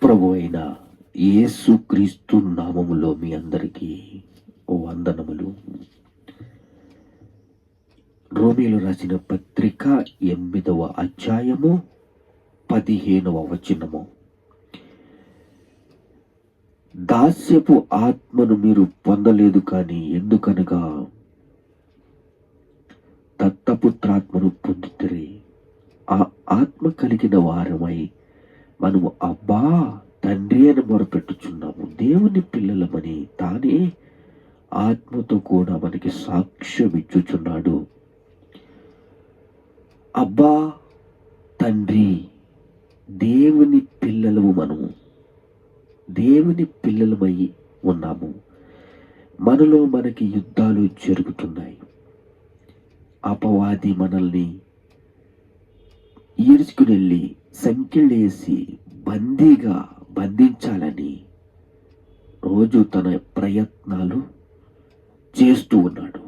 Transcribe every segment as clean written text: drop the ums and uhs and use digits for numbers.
ప్రభు అయిన యేసుక్రీస్తు నామములో మీ అందరికీ వందనములు. రోమీలు రాసిన పత్రిక 8వ అధ్యాయము 15వ వచనము. దాస్యపు ఆత్మను మీరు పొందలేదు, కానీ ఎందుకనగా దత్తపుత్రాత్మను పొందుతిరి. ఆ ఆత్మ కలిగిన వారమై మనము అబ్బా తండ్రి అని మొరపెట్టుచున్నాము. దేవుని పిల్లలమని తానే ఆత్మతో కూడా మనకి సాక్ష్యం ఇచ్చుచున్నాడు. అబ్బా తండ్రి, దేవుని పిల్లలము, మనము దేవుని పిల్లలమై ఉన్నాము. మనలో మనకి యుద్ధాలు జరుగుతున్నాయి. అపవాది మనల్ని ఈడ్చుకుని వెళ్ళి సంఖ్యలేసి బందీగా బంధించాలని రోజు తన ప్రయత్నాలు చేస్తూ ఉన్నాడు.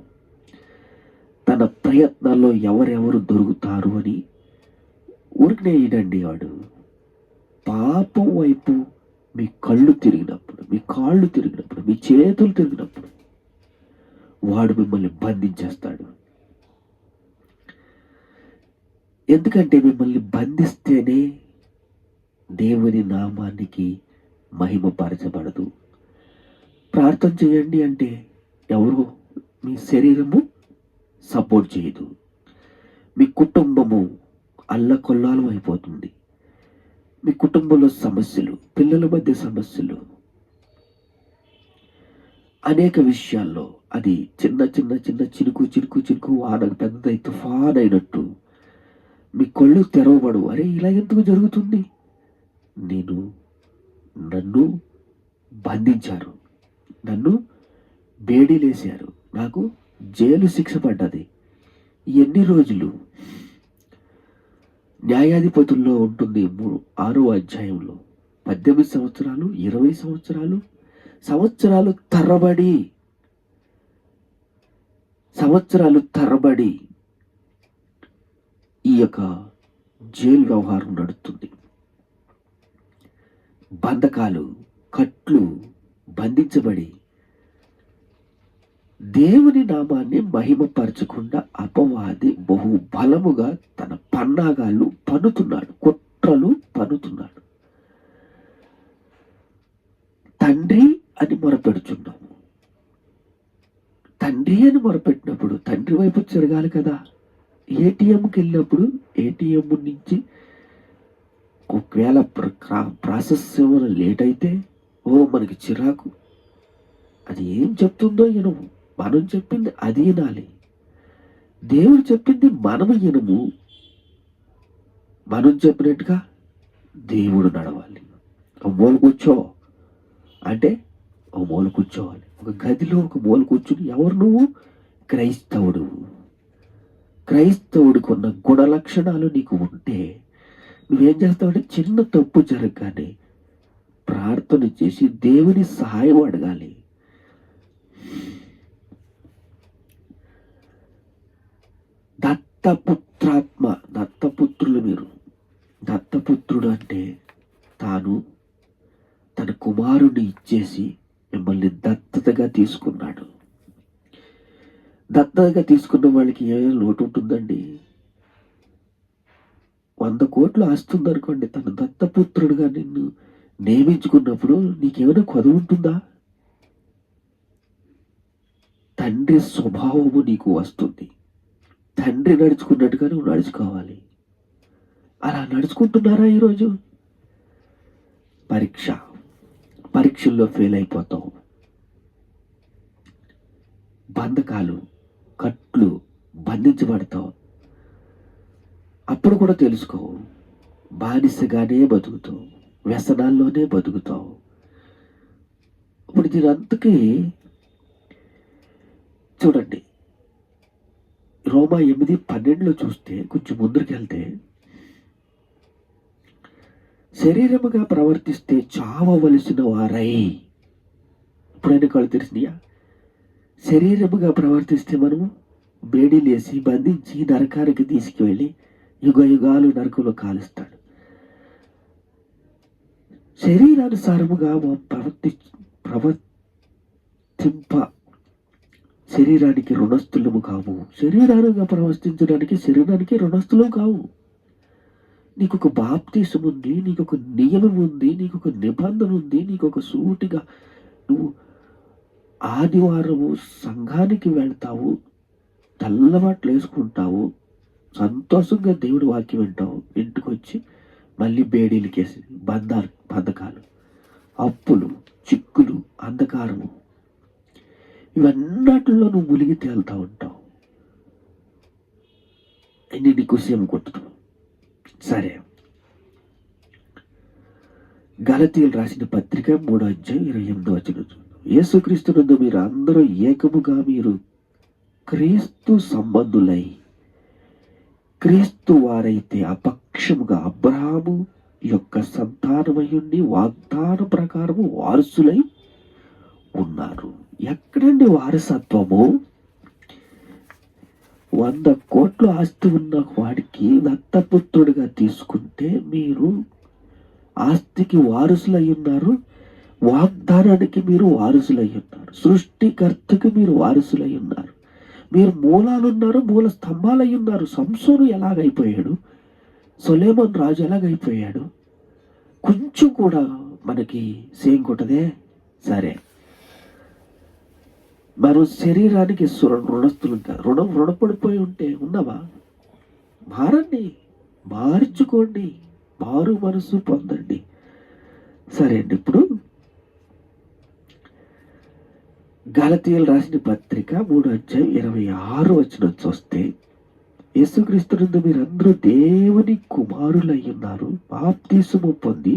తన ప్రయత్నాల్లో ఎవరెవరు దొరుకుతారు అని ఊరికనే ఇడండి. వాడు పాపం వైపు మీ కళ్ళు తిరిగినప్పుడు, మీ కాళ్ళు తిరిగినప్పుడు, మీ చేతులు తిరిగినప్పుడు వాడు మిమ్మల్ని బంధించేస్తాడు. ఎందుకంటే మిమ్మల్ని బంధిస్తేనే దేవుని నామానికి మహిమపరచబడదు. ప్రార్థన చేయండి అంటే ఎవరు, మీ శరీరము సపోర్ట్ చేయదు. మీ కుటుంబము అల్లకొల్లాలం అయిపోతుంది. మీ కుటుంబంలో సమస్యలు, పిల్లల మధ్య సమస్యలు, అనేక విషయాల్లో అది చిన్న చిన్న చిన్న చినుకు చినుకు చినుకు వాన పెద్దదై తుఫాన్ అయినట్టు మీ కళ్ళు తెరవబడు. అరే ఇలా ఎందుకు జరుగుతుంది? నన్ను బంధించారు, నన్ను బేడీలేశారు, నాకు జైలు శిక్ష పడ్డది. ఎన్ని రోజులు? న్యాయాధిపతుల్లో ఉంటుంది 6వ అధ్యాయంలో 18 సంవత్సరాలు, 20 సంవత్సరాలు, సంవత్సరాలు తరబడి ఈ యొక్క జైలు వ్యవహారం నడుస్తుంది. బంధకాలు, కట్లు, బంధించబడి దేవుని నామాన్ని మహిమపరచకుండా అపవాది బహు బలముగా తన పన్నాగాలు పన్నుతున్నాడు, కుట్రలు పన్నుతున్నాడు. తండ్రి అని మొరపెడుచున్నాము. తండ్రి అని మొరపెట్టినప్పుడు తండ్రి వైపు తిరగాలి కదా. ఏటీఎంకి వెళ్ళినప్పుడు ఏటీఎం నుంచి ఒకవేళ ప్రాసెస్ ఏమైనా లేట్ అయితే మనకి చిరాకు. అది ఏం చెప్తుందో వినము. మనం చెప్పింది అది వినాలి. దేవుడు చెప్పింది మనము వినము. మనం చెప్పినట్టుగా దేవుడు నడవాలి. ఒక మూల కూర్చో అంటే ఒక మూల కూర్చోవాలి. ఒక గదిలో ఒక మూల కూర్చుని, ఎవరు నువ్వు? క్రైస్తవుడికి ఉన్న గుణ లక్షణాలు నీకు ఉంటే నువ్వేం చేస్తావంటే చిన్న తప్పు జరగగానే ప్రార్థన చేసి దేవుని సహాయం అడగాలి. దత్తపుత్రులు మీరు. దత్తపుత్రుడు అంటే తాను తన కుమారుని ఇచ్చేసి మిమ్మల్ని దత్తతగా తీసుకున్నాడు. దత్తతగా తీసుకున్న వాళ్ళకి ఏ లోటు ఉంటుందండి? 100 కోట్లు ఆస్తుంది అనుకోండి. తన దత్తపుత్రుడుగా నిన్ను నియమించుకున్నప్పుడు నీకేమైనా కొదవ ఉంటుందా? తండ్రి స్వభావము నీకు వస్తుంది. తండ్రి నడుచుకున్నట్టుగా నువ్వు నడుచుకోవాలి. అలా నడుచుకుంటున్నారా ఈరోజు? పరీక్షల్లో ఫెయిల్ అయిపోతావు. బంధకాలు, కట్లు, బంధించబడతావు. అప్పుడు కూడా తెలుసుకో, బానిసగానే బతుకుతావు, వ్యసనాల్లోనే బతుకుతావు. ఇప్పుడు దీనంతకీ చూడండి, రోమా 8:12 చూస్తే, కొంచెం ముందుకు వెళ్తే, శరీరముగా ప్రవర్తిస్తే చావవలసిన వారై. ఇప్పుడైనా కళ్ళు తెలిసినాయా? శరీరముగా ప్రవర్తిస్తే మనము బేడీలేసి బంధించి నరకానికి తీసుకువెళ్ళి యుగ యుగాలు నరకంలో కాలుస్తాడు. శరీరానుసారముగా ప్రవర్తింప శరీరానికి రుణస్థులము కావు. శరీరానుగా ప్రవర్తించడానికి శరీరానికి రుణస్థులము కావు. నీకు ఒక బాప్తీసం ఉంది, నీకు ఒక నియమం ఉంది, నీకు ఒక నిబంధన ఉంది. నీకు ఒక సూటిగా నువ్వు ఆదివారము సంఘానికి వెళ్తావు, తెల్లబట్టలు వేసుకుంటావు, సంతోషంగా దేవుడి వాక్యం వింటావు. ఇంటికి వచ్చి మళ్ళీ బేడీలకేసి బంధకాలు, అప్పులు, చిక్కులు, అంధకారము, ఇవన్నట్లో నువ్వు మునిగి తేలుతా ఉంటావు. అన్ని నీకు విషయం కొట్టడం. సరే, గలతీయులు రాసిన పత్రిక 3:28 యేసుక్రీస్తునందు మీరు అందరూ ఏకముగా మీరు క్రీస్తు సంబంధులై క్రీస్తు వారైతే అపక్షముగా అబ్రహాము యొక్క సంతానమయ్యుండి వాగ్దాన ప్రకారము వారసులై ఉన్నారు. ఎక్కడండి వారసత్వము? 100 కోట్ల ఆస్తి ఉన్న వాడికి దత్తపుత్రుడిగా తీసుకుంటే మీరు ఆస్తికి వారసులై ఉన్నారు, వాగ్దానానికి మీరు వారసులై ఉన్నారు, సృష్టికర్తకి మీరు వారసులై ఉన్నారు, మీరు మూలాలున్నారు, మూల స్తంభాలై ఉన్నారు. సంసోను ఎలాగైపోయాడు, సొలొమోను రాజు ఎలాగైపోయాడు, కొంచెం కూడా మనకి సేమ్ కొట్టదే. సరే, మనం శరీరానికి రుణస్థులు రుణపడిపోయి ఉంటే ఉన్నావా? మారండి, మార్చుకోండి, మారు మనసు పొందండి. సరే అండి, ఇప్పుడు గలతీయులు రాసిన పత్రిక 3:26 చూస్తే యేసుక్రీస్తునందు మీరందరూ దేవుని కుమారులై ఉన్నారు, బాప్తీసము పొంది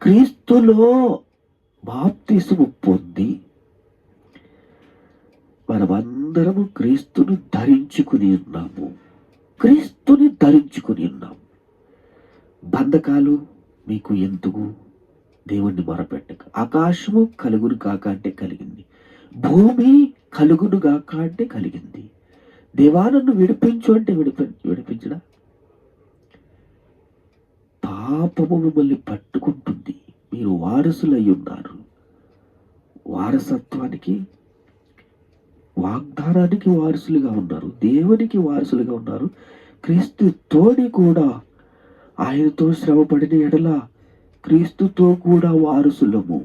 క్రీస్తులో బాప్తీసము పొంది మనమందరము క్రీస్తుని ధరించుకుని ఉన్నాము. క్రీస్తుని ధరించుకుని ఉన్నాము. బంధకాలు మీకు ఎందుకు? దేవుణ్ణి మొరపెట్టక. ఆకాశము కలుగును కాక అంటే కలిగింది, భూమి కలుగును గాక అంటే కలిగింది. దేవా నన్ను విడిపించు అంటే విడిపించడా? పాపము మిమ్మల్ని పట్టుకుంటుంది. మీరు వారసులై ఉన్నారు. వారసత్వానికి, వాగ్దానానికి వారసులుగా ఉన్నారు, దేవునికి వారసులుగా ఉన్నారు. క్రీస్తు తోడి కూడా ఆయనతో శ్రమపడిన ఎడల క్రీస్తుతో కూడా వారసులము.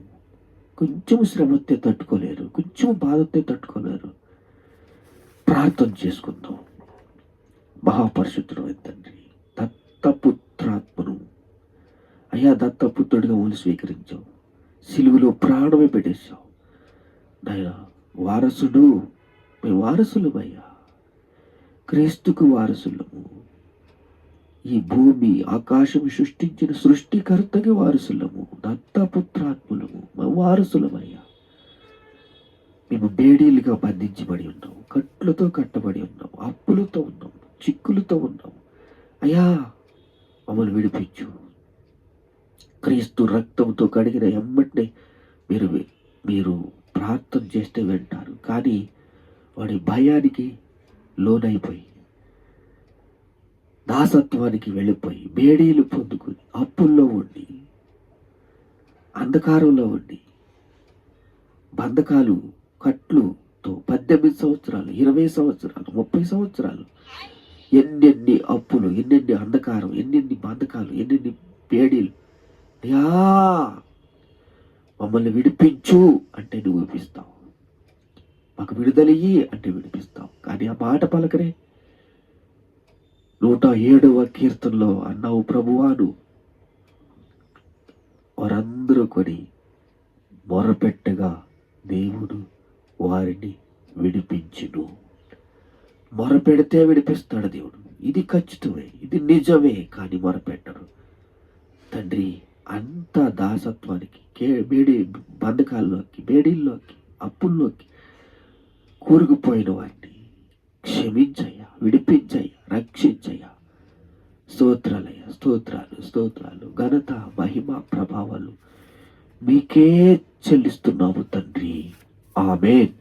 కొంచెం శ్రమతే తట్టుకోలేరు, కొంచెం బాధతే తట్టుకోలేరు. ప్రార్థన చేసుకుందాం. మహాపరిశుద్ధుడు తండ్రి, దత్తపుత్రాత్మను అయ్యా, దత్తపుత్రుడిగా ఊళ్ళు స్వీకరించావు, సిలువలో ప్రాణమే పెట్టేశావు నాయనా. వారసుడు, మేము వారసులమయ్యా, క్రీస్తుకు వారసులము. ఈ భూమి ఆకాశం సృష్టించిన సృష్టికర్తకి వారసులము, దత్తపుత్రాత్ములము, మేము వారసులమయ్యా. మేము బేడీలుగా బంధించబడి ఉన్నాము, కట్లతో కట్టబడి ఉన్నాము, అప్పులతో ఉన్నాము, చిక్కులతో ఉన్నాము అయ్యా. మమ్మల్ని విడిపించు. క్రీస్తు రక్తంతో కడిగిన ఎమ్మటినే మీరు ప్రార్థన చేస్తే వింటారు. కానీ వాడి భయానికి లోనైపోయి, దాసత్వానికి వెళ్ళిపోయి, బేడీలు పొందుకుని, అప్పుల్లో ఉండి, అంధకారంలో ఉండి, బంధకాలు కట్లుతో 18 సంవత్సరాలు, 20 సంవత్సరాలు, 30 సంవత్సరాలు, ఎన్నెన్ని అప్పులు, ఎన్నెన్ని అంధకారం, ఎన్నెన్ని బంధకాలు, ఎన్నెన్ని బేడీలు. యా, మమ్మల్ని విడిపించు అంటే నువ్వు విడిపిస్తావు, మాకు విడుదలయ్యి అంటే విడిపిస్తావు. కానీ ఆ మాట పలకరే. 107వ కీర్తనలో అన్నావు, ప్రభువాను వారందరూ కొని మొరపెట్టగా దేవుడు వారిని విడిపించును. మొరపెడితే విడిపిస్తాడు దేవుడు. ఇది ఖచ్చితమే, ఇది నిజమే. కానీ మొరపెట్టరు తండ్రి. అంత దాసత్వానికి, బంధకాల్లోకి, బేడీల్లోకి, అప్పుల్లోకి కూరుకుపోయిన వారిని క్షమించయ్యా, విడిపించయ్యా, రక్షించయ్యా. స్తోత్రాలయ్యా, స్తోత్రాలు, స్తోత్రాలు, ఘనత, మహిమ, ప్రభావాలు మీకే చెల్లిస్తున్నాము తండ్రి. ఆమేన్.